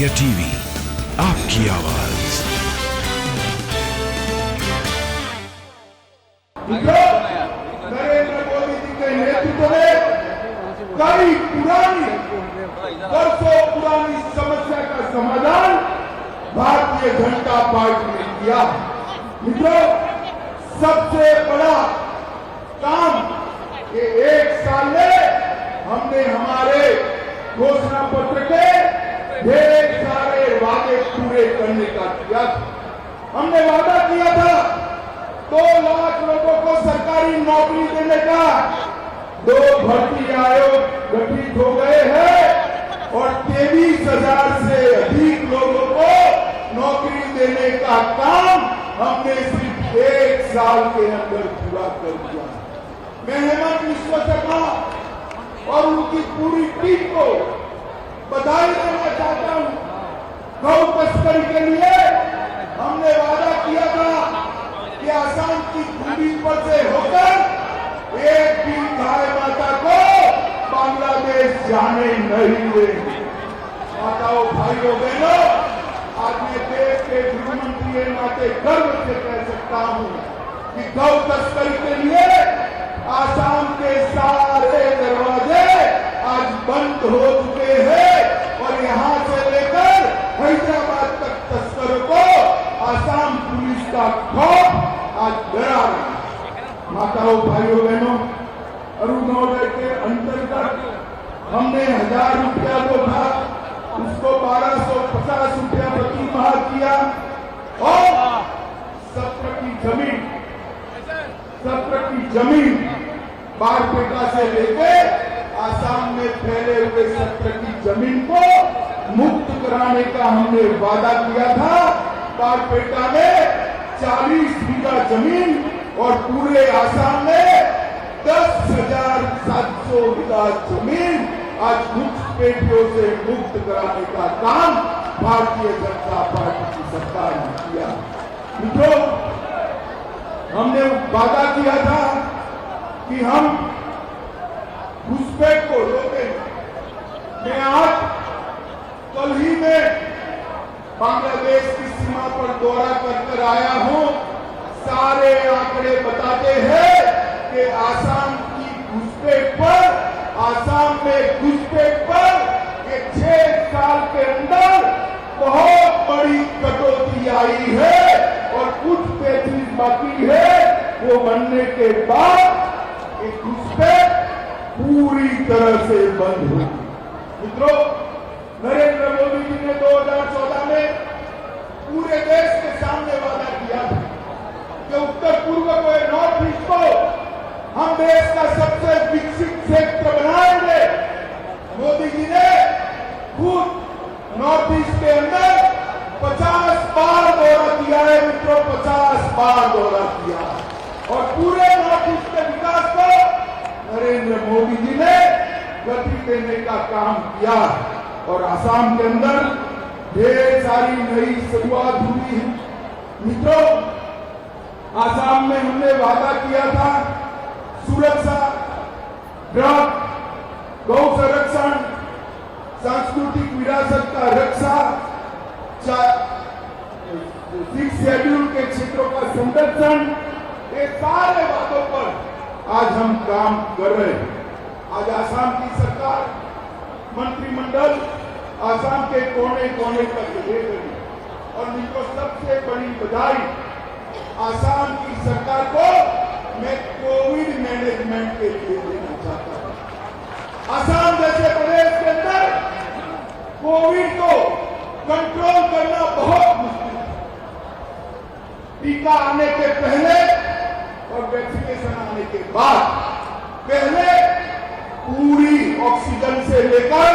India TV, आपकी आवाज। नरेंद्र मोदी जी के नेतृत्व में कई पुरानी, वर्षों पुरानी समस्या का समाधान भारतीय जनता पार्टी ने किया। मित्रों, सबसे बड़ा काम ये एक साल में हमने हमारे घोषणा पत्र के ढेर सारे वादे पूरे करने का किया था। हमने वादा किया था 2 लाख लोगों को सरकारी नौकरी देने का। 2 भर्ती आयोग गठित हो गए हैं और 23,000 से अधिक लोगों को नौकरी देने का काम हमने सिर्फ 1 साल के अंदर पूरा कर दिया। मैं हेमंत बिस्वा शर्मा और उनकी पूरी टीम को बधाई देना चाहता हूं। गौ तस्करी के लिए हमने वादा किया था कि आसाम की भूमि पर से होकर एक भी गाय माता को बांग्लादेश जाने नहीं देंगे। माताओं, भाइयों, बहनों, आज मैं देश के गृह मंत्री के नाते गर्व से कह सकता हूं कि गौ तस्करी के लिए आसाम के सारे दरवाजे आज बंद हो चुके हैं और यहां से लेकर हैदराबाद तक तस्करों को आसाम पुलिस का खौफ आज डरा रहा है। माताओं, भाइयों, बहनों, अरुणोदय के अंतर्गत हमने 1000 रुपया जो था उसको 1250 रुपया प्रति माह किया और सत्र की जमीन बारपेटा से लेके आसाम में फैले हुए सत्र की जमीन को मुक्त कराने का हमने वादा किया था। बारपेटा में 40 बीघा जमीन और पूरे आसाम में 10,700 बीघा जमीन आज घुसपैठियों से मुक्त कराने का काम भारतीय जनता पार्टी की सरकार ने किया। मित्रों, हमने वादा किया था कि हम घुसपैठ को रोकेंगे। मैं आज कल ही में बांग्लादेश की सीमा पर दौरा कर आया हूं। सारे आंकड़े बताते हैं कि आसाम की घुसपैठ पर, आसाम में घुसपैठ पर ये 6 साल के अंदर बहुत बड़ी कटौती आई है और कुछ पैंतीस बाकी है। वो बनने के बाद एक घुसपैठ पूरी तरह से बंद होगी। मित्रों, नरेंद्र मोदी जी ने 2014 में पूरे देश के सामने वादा किया था कि उत्तर पूर्व को, नॉर्थ ईस्ट को हम देश का सबसे विकसित क्षेत्र बनाएंगे। मोदी जी ने खुद नॉर्थ ईस्ट के अंदर 50 बार दौरा किया है। मित्रों, 50 बार दौरा किया और पूरे नॉर्थ ईस्ट के विकास को नरेंद्र मोदी जी ने गति देने का काम किया और आसाम के अंदर ढेर सारी नई शुरुआत हुई है। मित्रों, आसाम में हमने वादा किया था सुरक्षा, ड्रग, गौ संरक्षण, सांस्कृतिक विरासत का रक्षा, 6 शेड्यूल के क्षेत्रों का संरक्षण, ये सारे बातों पर आज हम काम कर रहे हैं। आज आसाम की सरकार, मंत्रिमंडल आसाम के कोने कोने तक ले गई और इनको सबसे बड़ी बधाई आसाम की सरकार को मैं कोविड मैनेजमेंट के लिए देना चाहता हूं। आसाम जैसे प्रदेश के अंदर कोविड को कंट्रोल करना बहुत मुश्किल है। टीका आने के पहले और वैक्सीनेशन आने के बाद पहले पूरी ऑक्सीजन से लेकर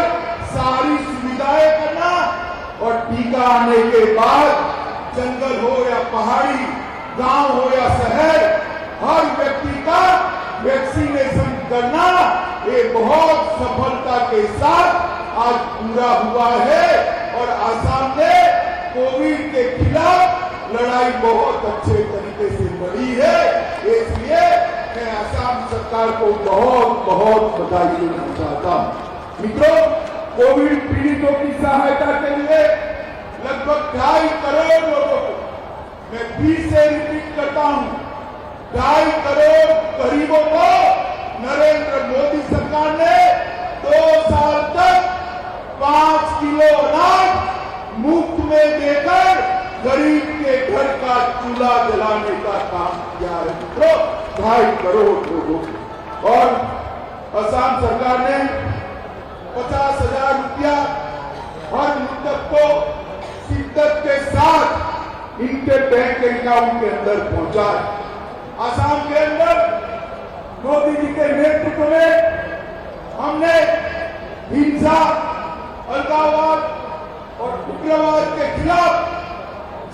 सारी सुविधाएं करना और टीका आने के बाद जंगल हो या पहाड़ी, गांव हो या शहर, हर व्यक्ति का वैक्सीनेशन करना ये बहुत सफलता के साथ आज पूरा हुआ है और आसाम ने कोविड के खिलाफ लड़ाई बहुत अच्छे तरीके से लड़ी है। इसलिए मैं आसाम सरकार को बहुत बहुत बधाई देना चाहता हूं। मित्रों, कोविड पीड़ितों की सहायता के लिए लगभग 2.5 करोड़ लोगों को, मैं फिर से रिपीट करता हूं, 2.5 करोड़ गरीबों को नरेंद्र मोदी सरकार ने 2 साल तक 5 किलो अनाज मुफ्त में देकर गरीब के घर का चूल्हा जलाने का काम किया है मित्रों। 2.5 करोड़ लोगों और असम सरकार ने 50,000 रुपया हर मृतक को शिद्दत के साथ इनके बैंक अकाउंट के अंदर पहुंचाए। असम के अंदर मोदी जी के नेतृत्व में हमने हिंसा, अलगाववाद और उग्रवाद के खिलाफ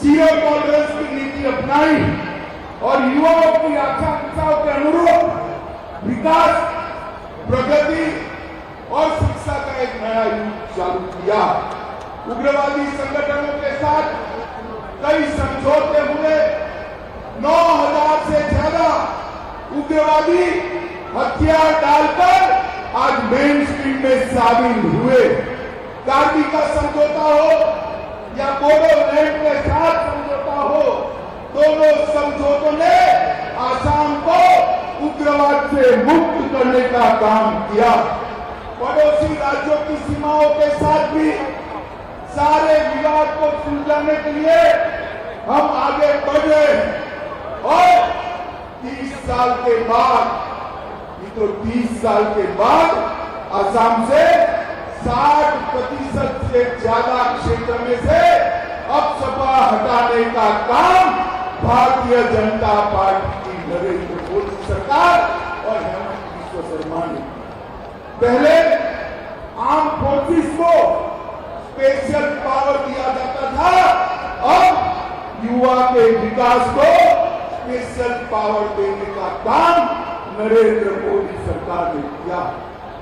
जीरो टॉलरेंस की नीति अपनाई और युवाओं की आकांक्षाओं के अनुरूप विकास, प्रगति और शिक्षा का एक नया युग चालू किया। उग्रवादी संगठनों के साथ कई समझौते हुए 9,000 से ज्यादा उग्रवादी हथियार डालकर आज मेन स्ट्रीम में शामिल हुए। कारगिल का समझौता हो या बोडोलैंड के साथ समझौता हो, दोनों समझौतों ने आसाम को उग्रवाद से मुक्त करने का काम किया। पड़ोसी राज्यों की सीमाओं के साथ भी सारे विवाद को सुलझाने के लिए हम आगे बढ़ रहे हैं और 30 साल के बाद, ये तो 30 साल के बाद असम से 60% से ज्यादा क्षेत्र में से अपसपा हटाने का काम भारतीय जनता पार्टी की नरेंद्र मोदी सरकार और हेमंत बिस्वा शर्मा ने। पहले आर्म फोर्सेस को स्पेशल पावर दिया जाता था, अब युवा के विकास को स्पेशल पावर देने का काम नरेंद्र मोदी सरकार ने किया।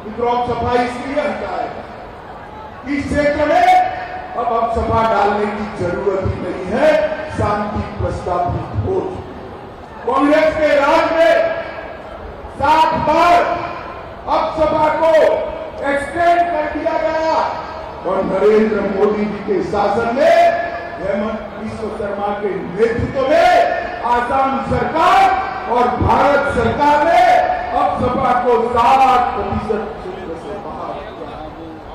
मित्रों, सफाई इसलिए हटाए इस क्षेत्र में अब सफा डालने की जरूरत ही नहीं है, शांति प्रस्तावित हो। कांग्रेस के राज में 60 बार अब सभा को एक्सटेंड कर दिया गया और नरेंद्र मोदी जी के शासन में हेमंत बिस्वा शर्मा के नेतृत्व में आसाम सरकार और भारत सरकार ने अब सभा को 60% क्षेत्र से बाहर किया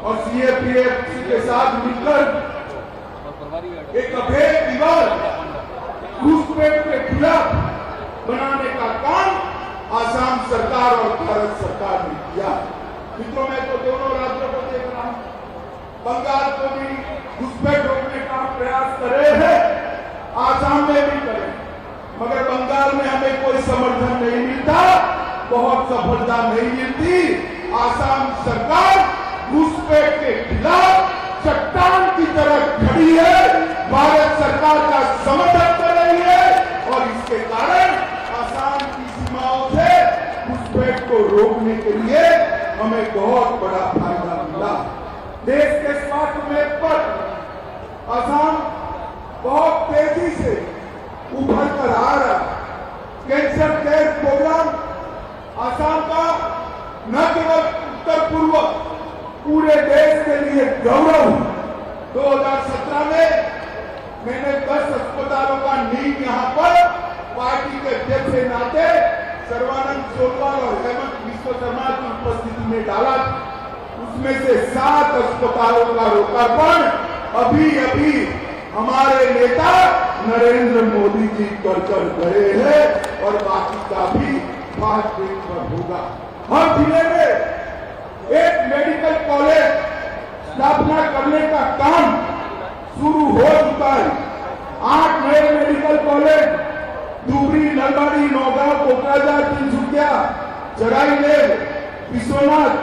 और सीएपीएफ के साथ मिलकर एक अभेद दीवार घुसपैठ के खिलाफ बनाने का काम आसाम सरकार और भारत सरकार ने किया। मित्रों, मैं तो दोनों राज्यों को देख रहा हूं, बंगाल को भी घुसपैठ रोकने का प्रयास कर रहे हैं, आसाम में भी करें, मगर बंगाल में हमें कोई समर्थन नहीं मिलता, बहुत सफलता नहीं मिलती। आसाम सरकार घुसपैठ के खिलाफ चट्टान की तरह खड़ी है, भारत सरकार का समर्थन कर रही है और इसके कारण आसाम की सीमाओं से घुसपैठ को रोकने के लिए हमें बहुत बड़ा फायदा मिला। देश के स्वास्थ्य में पर आसाम बहुत तेजी से उभर कर आ रहा। कैंसर केयर प्रोग्राम आसाम का न केवल उत्तर पूर्व पूरे देश के लिए गौरव। 2017 में मैंने 10 अस्पतालों का नींव यहाँ पर पार्टी के अध्यक्ष के नाते सर्वानंद सोनोवाल और हेमंत बिस्वा शर्मा की उपस्थिति में डाला। उसमें से 7 अस्पतालों का लोकार्पण अभी हमारे नेता नरेंद्र मोदी जी कर गए हैं और बाकी का भी 5 दिन पर होगा। हर जिले में एक मेडिकल कॉलेज स्थापना करने का काम शुरू हो चुका है। 8 नए मेडिकल कॉलेज धुबरी, नलबाड़ी, नौगांव, कोकराझार, तिनसुकिया, चराइदेव, विश्वनाथ,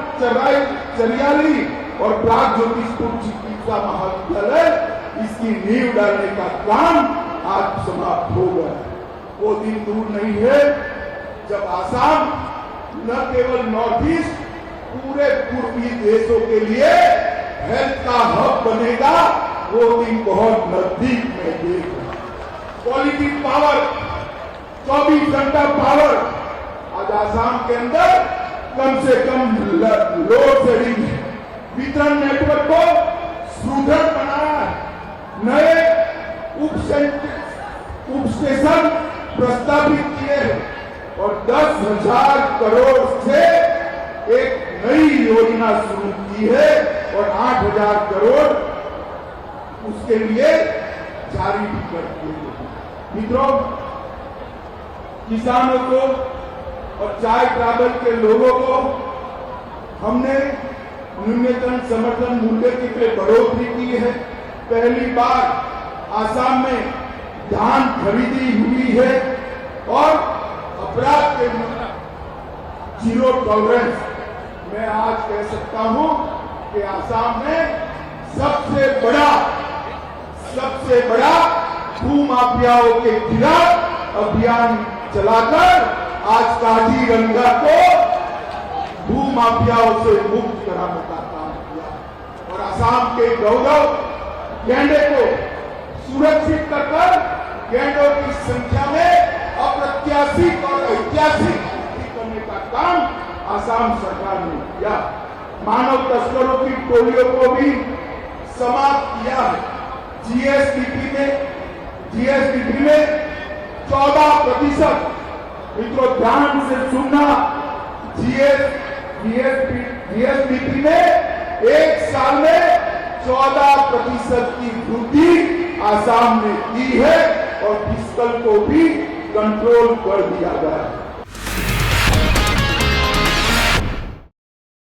चरियाली और प्राग ज्योतिषपुर चिकित्सा महाविद्यालय, इसकी नींव डालने का काम आज समाप्त हो गया। वो दिन दूर नहीं है जब आसाम न केवल नॉर्थ ईस्ट पूरे पूर्वी देशों के लिए हेल्थ का हब बनेगा, वो दिन बहुत नजदीक में देगा। क्वालिटी पावर, 24 घंटा पावर आज आसाम के अंदर कम से कम लोड शेडिंग वितरण नेटवर्क को सुदृढ़ बनाया है, नए उप स्टेशन प्रस्तावित किए हैं और 10,000 करोड़ से एक नई योजना शुरू की है और 8,000 करोड़ उसके लिए जारी भी कर दिए हैं। मित्रों, किसानों को और चाय ट्रावल के लोगों को हमने न्यूनतम समर्थन मूल्य की बढ़ोतरी की है। पहली बार आसाम में धान खरीदी हुई है और अपराध के जीरो टॉलरेंस। मैं आज कह सकता हूं कि आसाम में सबसे बड़ा भूमाफियाओं के खिलाफ अभियान चलाकर आज काजीरंगा को भूमाफियाओं से मुक्त कराने का काम किया और आसाम के गौरव गैंडे को सुरक्षित कर गैंडों की संख्या में अप्रत्याशित और ऐतिहासिक वृद्धि करने का काम आसाम सरकार ने किया। मानव तस्करों की टोलियों को भी समाप्त किया है। जीएसडीपी में 14%। मित्रों, ध्यान से सुनना, जीएसडीपी में एक साल में 14% की वृद्धि आसाम ने की है और फिस्कल को भी कंट्रोल कर दिया गया है।